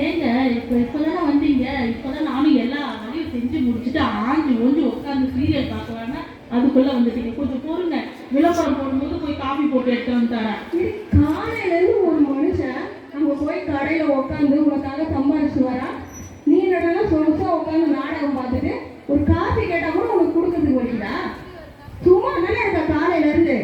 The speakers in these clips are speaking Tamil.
ஏங்க இப்பதானே வந்தீங்க. இப்பதான் நானும் எல்லா வேலையும் செஞ்சு முடிச்சுட்டு ஆஞ்சு ஓஞ்சு உட்காந்து சீரியல் பார்க்கலான்னா அதுக்குள்ள வந்துட்டீங்க. கொஞ்சம் பொறுங்க. விளம்பரம் போடும்போது போய் காஃபி போட்டு எடுத்து வந்து தரேன். காலையில இருந்து ஒரு மனுஷன் அங்க போய் கடையில உட்காந்து உனக்காக சம்பாதிச்சு வரா. நீ என்னடா சொலுசா உட்காந்து நாடகம் பார்த்துட்டு ஒரு காஃபி கேட்டா கூட உனக்கு கொடுக்கறதுக்கு வலிக்குதா? சும்மா தானே இருக்க காலையில இருந்து.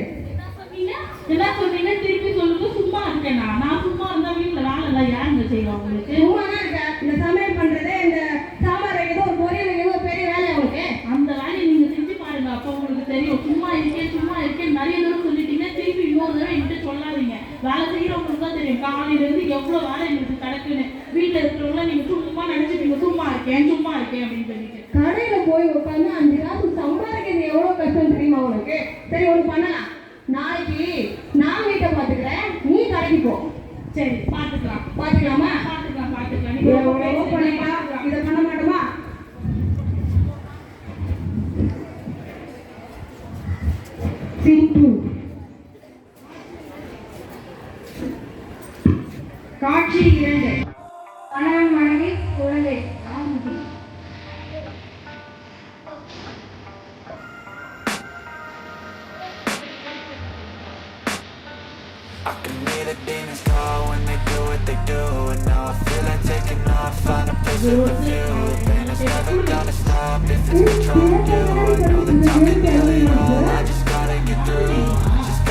என்ன சொன்னீங்க? திருப்பி சொல்லுங்க. சும்மா இருக்கேனா? நான் சும்மா இருந்தா வீட்டுல வேலை எல்லாம் யாருங்க செய்வா? உங்களுக்கு சும்மா தான் இருக்க. இந்த சமையல் பண்றது, இந்த சாம்பார் வைக்கிறதோ ஒரு பொரியல் வைக்கிறதோ பெரிய வேலை உங்களுக்கு. அந்த வேலையை நீங்க செஞ்சு பாருங்க, அப்ப உங்களுக்கு தெரியும். சும்மா இருக்கேன் நிறைய தடவை சொல்லிட்டீங்க. திருப்பி இன்னொரு தடவை என்கிட்ட சொல்லாதீங்க. வேலை செய்யறவங்களுக்கு தான் தெரியும் காலையில இருந்து எவ்வளவு வேலை எங்களுக்கு கிடக்குன்னு. வீட்டுல இருக்கிறவங்கள நீங்க சும்மா நினைச்சிட்டீங்க சும்மா இருக்கேன் அப்படின்னு சொல்லிட்டு. கடையில போய் உட்காந்து 5 காசு சம்பாதிக்கிறது எவ்வளவு கஷ்டம் தெரியுமா உனக்கு? சரி ஒண்ணு பண்ணலாம். நாளைக்கு நான் வீட்டை பாத்துக்கிறேன், நீ கடைக்கு போ. சரி பாத்துக்கலாமா? பாத்துக்கலாம். இதை பண்ண மாட்டோமா? காட்சி 2. கணவன் மனைவி குழந்தை. I can hear the demons call when they do what they do. And now I feel like taking off, find a place with a view. The pain is never gonna stop if it's controlling you. I know that time can heal it all, I just gotta get through. I just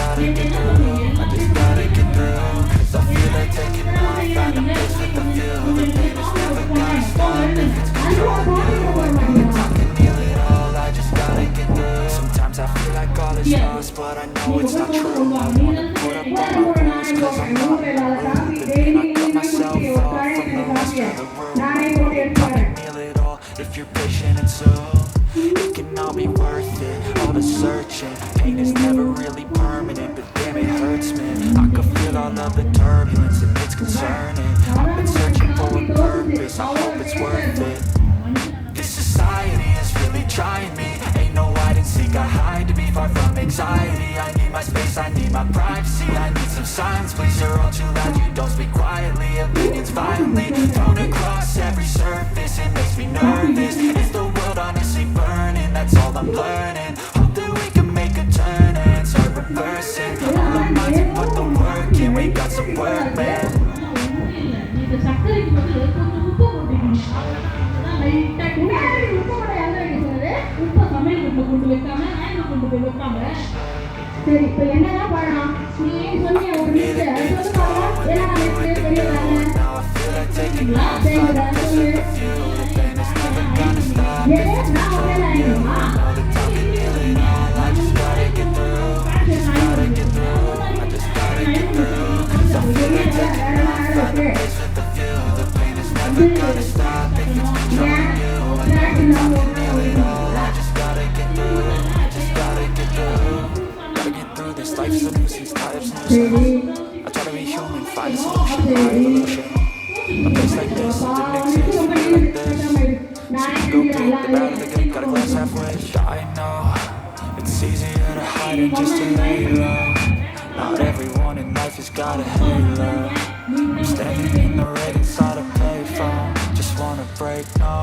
gotta get through. Cause I feel like taking off, find a place with a view. The pain is never gonna stop if it's controlling you. I know that time can heal it all, I just gotta get through. Sometimes I feel like all is lost, but I know it's not true. I wanna put up all my walls, cause I'm not alone. Then I cut myself off from the rest of the world. I can heal it all if you're patient and so it can all be worth it, all the searching. Pain is never really permanent, but damn it hurts, man. I can feel all of the turbulence and it's concerning. I've been searching for a purpose, I hope it's worth it. This society is really trying me. Ain't no hide and seek, I hide to be far from anxiety. I need my space, I need my privacy. I need some silence, please, you're all too loud. You don't speak quietly, opinions violently thrown across every surface. It makes me nervous. Is the world honestly burning? That's all I'm learning. Hope that we can make a turn and start reversing all our minds and put the work in. We got some work, man. சரி இப்ப என்னதான் பண்ணலாம்? நீ சொன்னிய ஒரு லிஸ்ட் சொல்லு பாருங்க. என்ன லிஸ்ட் பெரிய வேலை? நான் ஒரே ஆயிடுமா? Life's a nuisance, time's a nuisance. I try to be human, find a solution, find evolution. A place like this, it didn't exist, a place like this. So you go big, the bad, the good, got a glass halfway. I know, it's easier to hide than just to lay low. Not everyone in life has got a halo. I'm standing in the red inside a payphone. Just wanna break, no,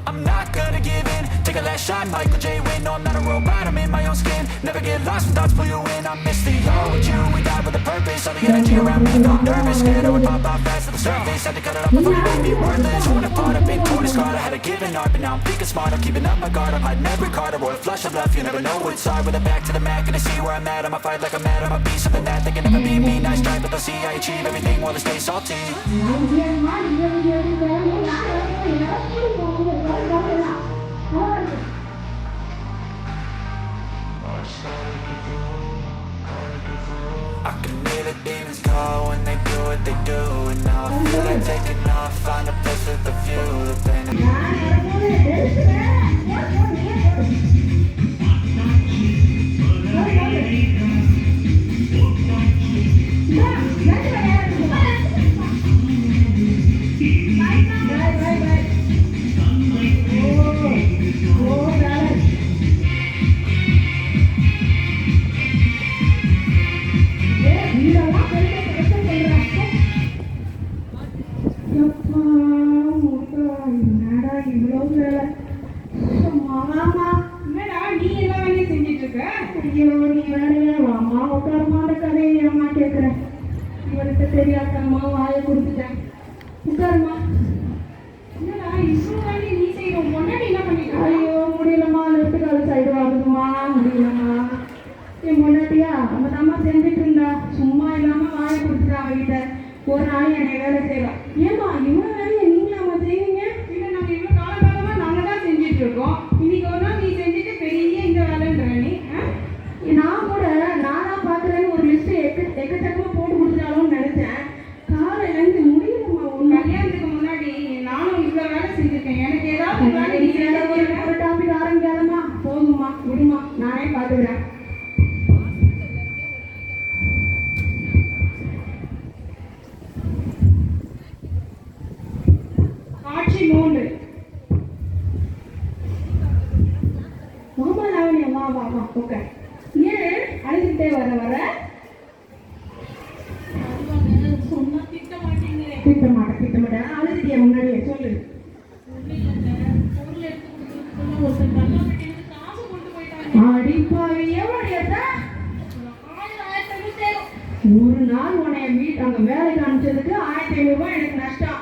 I'm not gonna give in. Take a last shot, Michael J. Win. No, I'm not a robot, I'm in my own skin. Never get lost when thoughts pull you in. I miss the all with you, we died with a purpose. All the energy around me, I felt nervous. Scared I would pop out fast at the surface. Had to cut it off before you made me worthless. Torn apart, I've been torn and scarred. I had a given art, but now I'm thinking smart. I'm keeping up my guard, I'm hiding every card. A royal flush of love, you never know what's hard. With a back to the mat, gonna see where I'm at. I'ma fight like I'm mad, I'ma be something that they can never be me. Nice try, but they'll see I achieve everything while they stay salty. I can hear the demons call when they do what they do. And now I feel like taking off, find a place with a view. The pain is Yep. தெரியாதம்மா வாயை கொடுத்துட்டேன். உட்காருமா. என்னடா இவ்வளோ வேலை நீ செய்யணும், பொண்டாட்டி என்ன பண்ணிட்டு? ஐயோ முடியலம்மா, லெஃப்ட் கால் சைடு வருதுமா, முடியலம்மா. என் பொண்டாட்டியா நம்ம தாம்மா செஞ்சுட்டு இருந்தா, சும்மா இல்லாம வாயை கொடுத்துட்டா அவகிட்ட. ஒரு நாள் என்னை வேலை செய்யலாம். ஏமா இவ்வளோ வேலையை நீங்களாம்மா செய்வீங்க? இல்லை, நாங்கள் இவ்வளோ காலகாலமாக நாங்கள் தான் செஞ்சுட்டு இருக்கோம். இன்னைக்கு ஒரு நாள் நீ செஞ்சுட்டு பெரிய இந்த வேலைன்ற நீ. நான் கூட நானா பார்க்குறேன்னு ஒரு லிஸ்ட்டு எக்கச்சக்கமாக போட்டு கொடுத்துட்டாலும் நினச்சேன். காலையிலேருந்து முடியலம்மா. உன் கல்யாணத்துக்கு முன்னாடி நானும் இவ்வளோ வேலை செஞ்சுருக்கேன். எனக்கு ஏதாவது ஒரு டாபிக் ஆரம்பிக்காதம்மா. போதும்மா, விடுமா, நானே பார்த்துக்கிறேன். காட்சி 3. மாமா லாவண்யா, வா வா வா, ஓகே. ஏன் அழுதுகிட்டே வர சொன்னா திட்ட மாட்டீங்களே. திட்ட மாட்டேன். அழுதுட்டியா முன்னாடியே? சொல்லு. ஒண்ணும் இல்லைங்க, பொருள் எடுத்து கொடுத்துருக்குன்னு ஒருத்தர் கல்லாப்பட்டியிலிருந்து காசு கொண்டு போயிட்டாங்க. அடிப்பாவி, எவ்வளோ ஏத்தா? 1500 தேரும். ஒரு நாள் உன்னைய அங்கே வேலைக்கு அனுப்பிச்சதுக்கு 1500 ரூபாய் எனக்கு நஷ்டம்.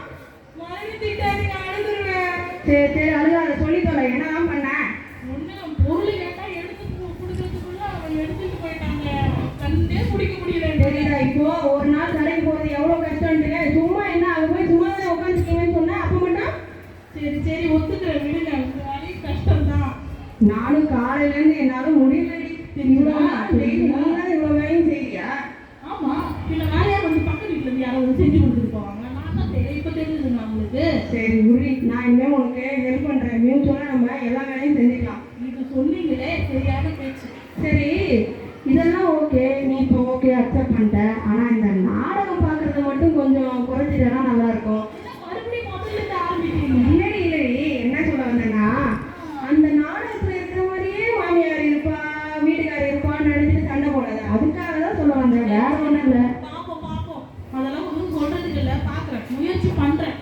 மறுபடியும் திட்டாதீங்க, அழுதுருவேன். சரி அழுகாத, சொல்லி தொலை. என்னதான் பண்ண? ஒண்ணு பொருள் கேட்டா எடுத்து கொடுக்கறதுக்குள்ள அவன் எடுத்துட்டு போயிட்டாங்க. கண்டே குடிக்க முடியல. தெரியுதா இப்போ ஒரு நாள் கடைக்கு போகிறது எவ்வளோ கஷ்டம்னு? சும்மா என்ன அது போய் சும்மா தான் உட்காந்துருக்கீங்கன்னு சொன்னேன். அப்போ மட்டும் சரி ஒத்துக்கிறேன், விடுங்க. உங்க வேலையும் கஷ்டம்தான். நானும் காலையிலேருந்து என்னால் முடியலடி. இவ்வளோ இவ்வளோ வேலையும் செய்யா? ஆமா, பின்ன வேலையா வந்து பக்கத்து வீட்டுல இருந்து யாரோ செஞ்சு கொடுத்துட்டு போவாங்க. நான் தான் இப்போ தெரியுதுங்க உங்களுக்கு. சரி உரி, நான் இனிமேல் உனக்கு ஹெல்ப் பண்ணுறேன். நீ சொன்னால் நம்ம எல்லா வேலையும் செஞ்சுக்கலாம். இது சொன்னீங்களே சரியான பேச்சு. சரி இதெல்லாம் ஓகே, நீ இப்போ ஓகே அக்செப்ட் பண்ணிட்ட. ஆனால் இந்த நாடகம் பார்க்குறது மட்டும் கொஞ்சம் குறைச்சிட்டா நல்லா இருக்கும். மறுபடியும் முதல்ல இருந்து ஆரம்பிக்கிறீங்க. இல்லடி, என்ன சொல்ல வந்தேன்னா, அந்த நாடகத்தில் இருக்கிற மாதிரியே மாமியார் இருப்பா, வீட்டுக்காரர் இருப்பான்னு நினைச்சிட்டு சண்டை போடாத. அதுக்காக தான் சொல்ல வந்தேன், வேற ஒன்றும் இல்லை. பாப்போம், அதெல்லாம் ஒன்றும் சொல்றதுக்கு இல்லை. பார்க்குறேன், முயற்சி பண்றேன்.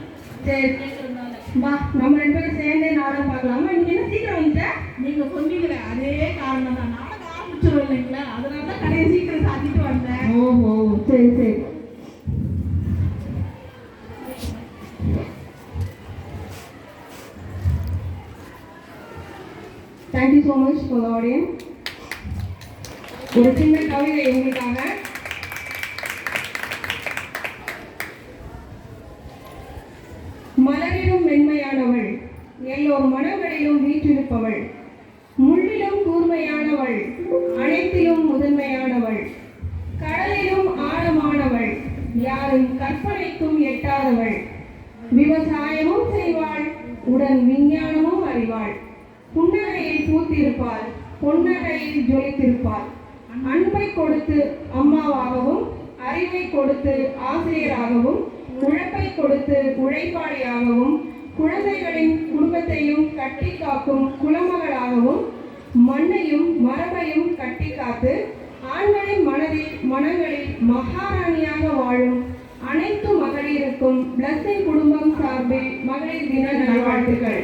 சரி கேட்கறதுனால வா, நம்ம 2 பேரும் சேர்ந்தே நாடகம் பார்க்கலாமா? இன்னைக்கு என்ன சீக்கிரம் வந்துட்ட? நீங்க சொன்னீங்களே அதே காரணம் தான். நாடகம் ஆரம்பிச்சிடும் இல்லைங்களா, அதனால தான் கடையை சீக்கிரம் சாத்திட்டு வந்தேன். ஓஹோ, சரி. Thank you so much for the audience. ஒரு சின்ன கவிதை உங்களுக்காக. மலரிலும் மென்மையானவள், எல்லோர் மனங்களிலும் வீற்றிருப்பவள், முள்ளிலும் கூர்மையானவள், அனைத்திலும் முதன்மையானவள், கடலிலும் ஆழமானவள், யாரும் கற்பனைக்கும் எட்டாதவள், விவசாயமும் செய்வாள், உடன் விஞ்ஞானமும் அறிவாள், புன்னகையில் பூத்திருப்பாள், பொன்னகையில் ஜொலித்திருப்பாள், அன்பை கொடுத்து அம்மாவாகவும், அறிவை கொடுத்து ஆசிரியராகவும், உழைப்பை கொடுத்து உழைப்பாளியாகவும், குழந்தைகளின் குடும்பத்தையும் கட்டி காக்கும் குலமகளாகவும், மண்ணையும் மரபையும் கட்டி காத்து ஆண்களின் மனங்களில் மகாராணியாக வாழும் அனைத்து மகளிருக்கும் பிளஸிங் குடும்பம் சார்பில் மகளிர் தின நல்வாழ்த்துக்கள்.